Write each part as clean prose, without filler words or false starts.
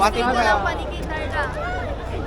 Pati Dito po lang panikitar na.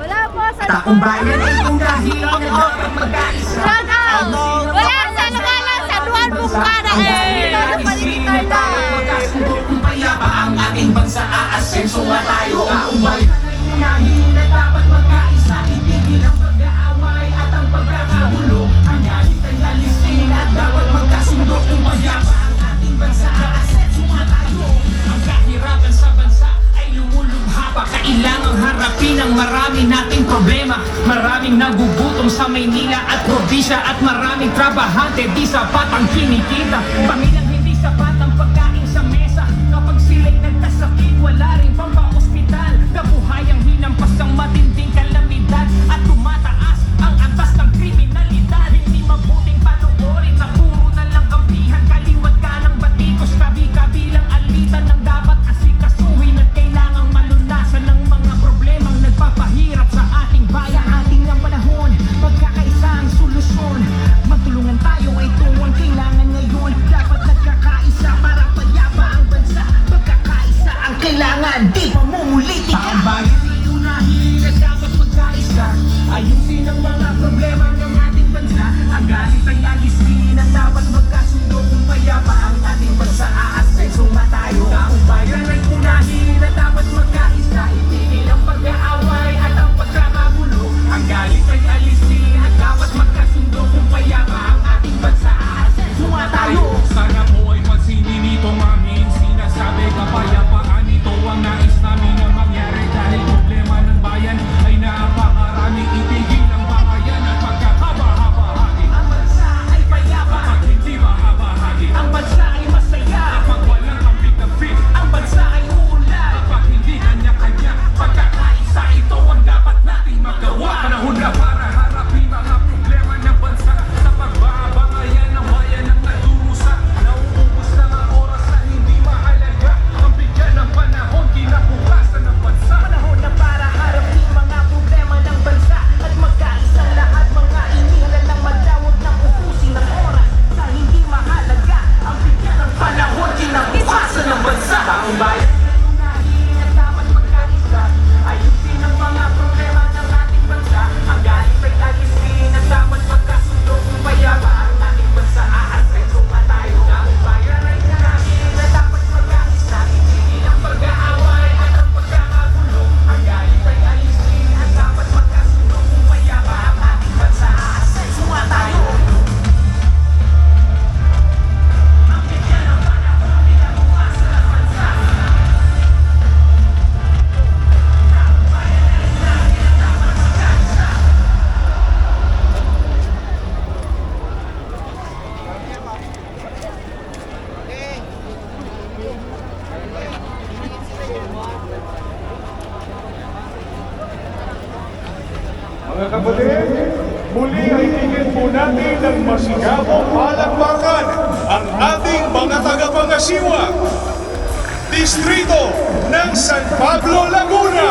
Wala po sa Taong bayan ay unahin na dapat magkaisa. Shout out! Wala sa lumalang sa dual bukara eh! Dito lang panikitar na. Magkasundo kung payapa ang ating bansa, aasenso nga tayo. Taong bayan ay unahin na dapat magkaisa. Itigil ang pag-aaway at ang pagkakagulo. Ang galit ay alisin at dapat magkasundo kung payapa ang ating bansa, aasenso nga tayo. Ang kahirapan sa bansa ay lumulubha pa. Kailangang harapin ang marami nating problema. Maraming nagugutom sa Maynila at probinsya, at maraming trabahante di sapat ang kinikita. Pamilyang hindi sapat ang pagkain sa mesa. Kapag sila'y nagkasakit, wala rin pampa-ospital. Kabuhayang hinampas ang matinding kalamidad, at tumataas ang antas ng kriminalidad. Hindi mabuting panoorin na puro na lang kampihan. Kaliwat ka ng batikos, kabi-kabilang alitan ng dapat asikasuhin, at kailangang malunasan ng mga problemang nagpapahirap sa ating bayan. Ating ng panahon, pagkakaisa ang solusyon. Magtulungan tayo, ito ang kailangan ngayon. Dapat nagkakaisa para payapa ang bansa. Pagkakaisa ang kailangan, di pamumulitika. Ang bayan ay unahin at dapat magkaisa. Ayusin ang mga problema ng ating bansa. Ang galit ay alisin at dapat magkasundo kung payapa ang ating bansa, aasenso nga tayo. Ang bayan ay unahin at dapat magkaisa. Itigil ang pag-aaway at ang pagkakagulo. Ang galit ay alisin at dapat magkasundo kung payapa ang ating bansa, aasenso nga tayo. Sana po ay pansinin itong aming sinasabi. Kapayapaan ito ang nais namin na mangyari, dahil problema ng bayan ay napakarami. Itigil ang bangayan at pagkakabahagi. Ang bansa ay payapa, Kapag hindi mahabahagi, ang bansa ay masaya, kapag walang kampit-kampit, ang bansa ay uunlad. kapag hindi kanya-kanya, Pagkakaisa, ito ang dapat nating magawa. panahon na para harapin mga problema ng bansa. Sa pagbabangayan ng bayan ang nagdurusa, nauubos na ang oras na hindi mahalaga. Ang bigyan ng panahon, kinabukasan ng bansa. Panahon na para harapin mga problema ng bansa at magkaisa lahat. Mga inihalan ng madawag ng ubusin ng oras sa hindi mahalaga. Ang bigyan ng panahon, kinabukasan ng bansa. Ang bayan ay unahin at dapat magkaisa. Ayusin ang mga problema ng ating bansa. Ang galit ay alisin at dapat magkasundo kung payapa ang ating bansa, aasenso nga tayo. Ang bayan ay unahin at dapat magkaisa. Itigil ang pag-aaway at ang pagkakagulo. Ang galit ay alisin at dapat magkasundo kung payapa ang ating bansa, aasenso nga tayo. Ang bigyan ng panahon, kinabukasan ng bansa. Mga kapatid, muli ay tingin po natin ng masigabong palakpakan ang ating mga tagapangasiwa. Distrito ng San Pablo, Laguna.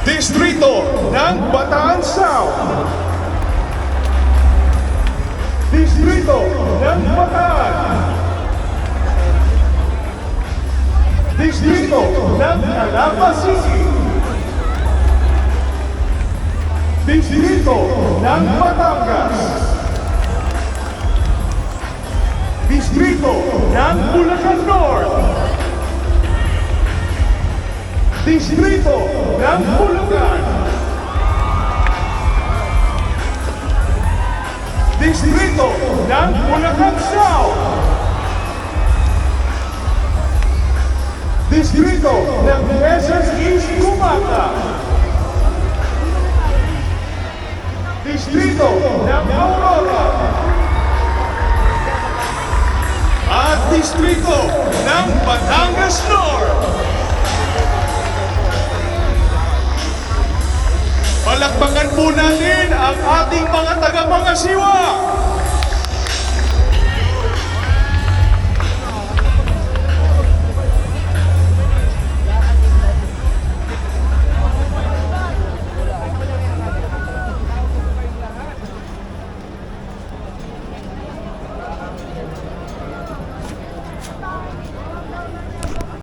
Distrito ng Bataan South. Distrito ng Bataan. Distrito ng Calamba City. Distrito ng Batangas. Distrito ng Bulacan North. Distrito ng Bulacan. Distrito ng Bulacan South. Distrito ng Quezon East Cumata. Distrito ng Aurora. At Distrito ng Batangas North. Palakpakan po natin ang ating mga taga-pangasiwa.